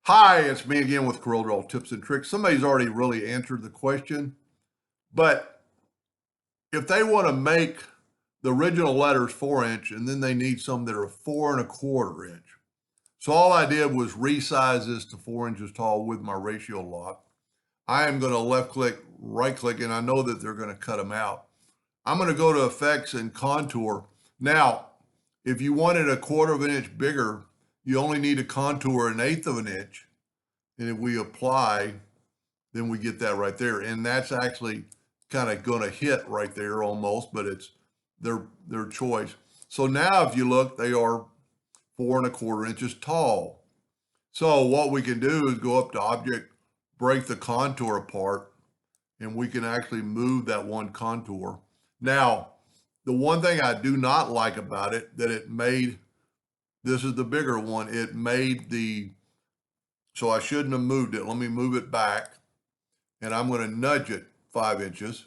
Hi, it's me again with CorelDraw Tips and Tricks. Somebody's already really answered the question, but if they want to make the original letters 4" and then they need some that are 4¼ inch. So all I did was resize this to 4" tall with my ratio lock. I am going to left click, right click, and I know that they're going to cut them out. I'm going to go to Effects and Contour. Now, if you wanted a 1/4 inch bigger, you only need to contour 1/8 inch. And if we apply, then we get that right there. And that's actually kind of going to hit right there almost, but it's their choice. So now if you look, they are 4¼ inches tall. So what we can do is go up to Object, break the contour apart, and we can actually move that one contour. Now, the one thing I do not like about it, that it made, this is the bigger one, it made so I shouldn't have moved it. Let me move it back, and I'm going to nudge it 5 inches.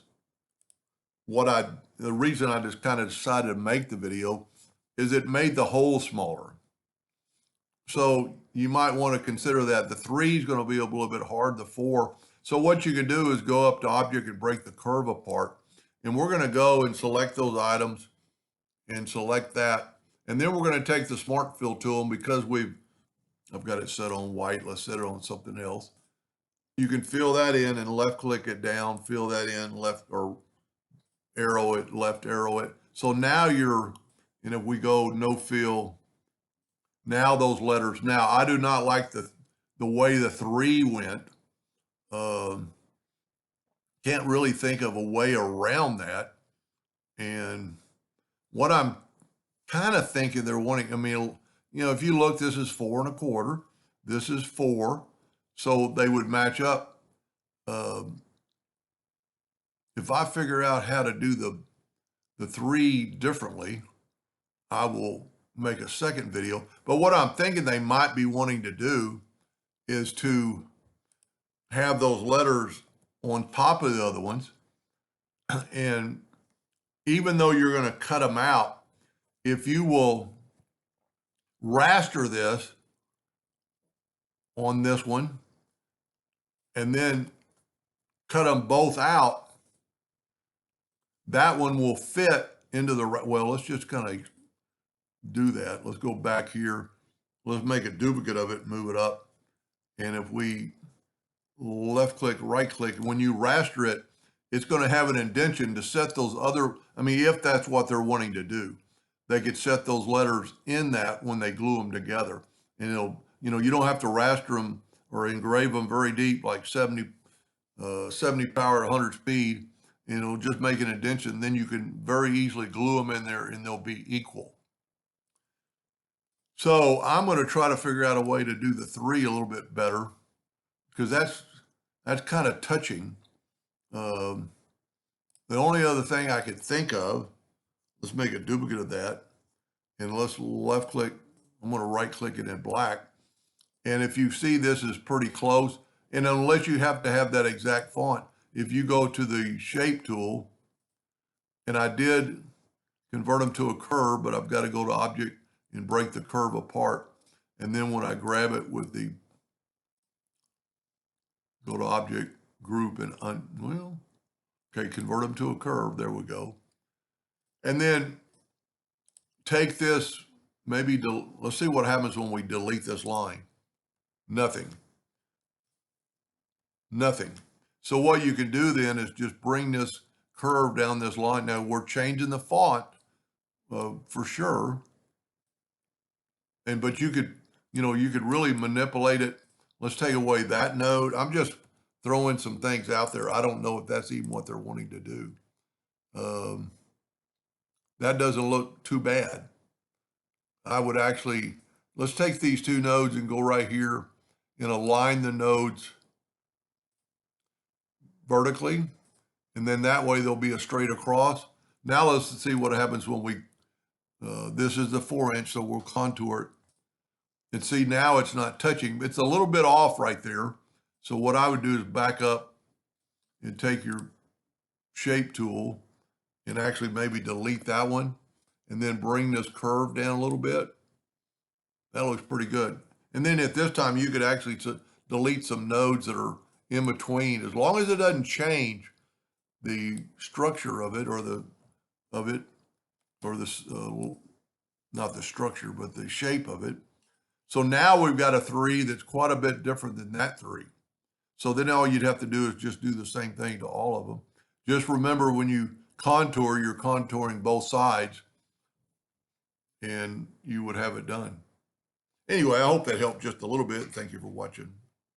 The reason I just kind of decided to make the video is it made the hole smaller. So you might want to consider that. The 3 is going to be a little bit hard, the 4. So what you can do is go up to Object and break the curve apart. And we're going to go and select those items and select that. And then we're going to take the Smart Fill tool, and because I've got it set on white, let's set it on something else. You can fill that in and left click it down, fill that in, left or arrow it, left arrow it. So now and if we go no fill, now those letters, now I do not like the way the 3 went. Can't really think of a way around that. And what I'm kind of thinking they're wanting, I mean, if you look, this is 4¼ this is 4. So they would match up. If I figure out how to do the 3 differently, I will make a second video. But what I'm thinking they might be wanting to do is to have those letters on top of the other ones. And even though you're going to cut them out, if you will raster this on this one and then cut them both out, that one will fit into well, let's just kind of do that. Let's go back here. Let's make a duplicate of it, move it up. And if we left click, right click, when you raster it, it's going to have an indentation to set those other, if that's what they're wanting to do, they could set those letters in that when they glue them together. And you don't have to raster them or engrave them very deep, like 70 power, 100 speed, just make an indentation. Then you can very easily glue them in there and they'll be equal. So I'm going to try to figure out a way to do the 3 a little bit better, because that's kind of touching. The only other thing I could think of, let's make a duplicate of that, and let's left click. I'm going to right click it in black. And if you see, this is pretty close. And unless you have to have that exact font, if you go to the shape tool, and I did convert them to a curve, but I've got to go to Object and break the curve apart. And then when I grab it with go to Object, Group, and okay, convert them to a curve. There we go. And then take this, let's see what happens when we delete this line. Nothing. So what you can do then is just bring this curve down this line. Now we're changing the font for sure. But you could really manipulate it. Let's take away that node. I'm just throwing some things out there. I don't know if that's even what they're wanting to do. That doesn't look too bad. I would actually, let's take these 2 nodes and go right here and align the nodes vertically. And then that way they'll be a straight across. Now let's see what happens when this is the 4", so we'll contour it. And see, now it's not touching. It's a little bit off right there. So what I would do is back up and take your shape tool and actually maybe delete that one and then bring this curve down a little bit. That looks pretty good. And then at this time, you could actually delete some nodes that are in between, as long as it doesn't change the structure of it, or this, not the structure, but the shape of it. So now we've got a 3 that's quite a bit different than that 3. So then all you'd have to do is just do the same thing to all of them. Just remember, when you contour, you're contouring both sides, and you would have it done. Anyway, I hope that helped just a little bit. Thank you for watching.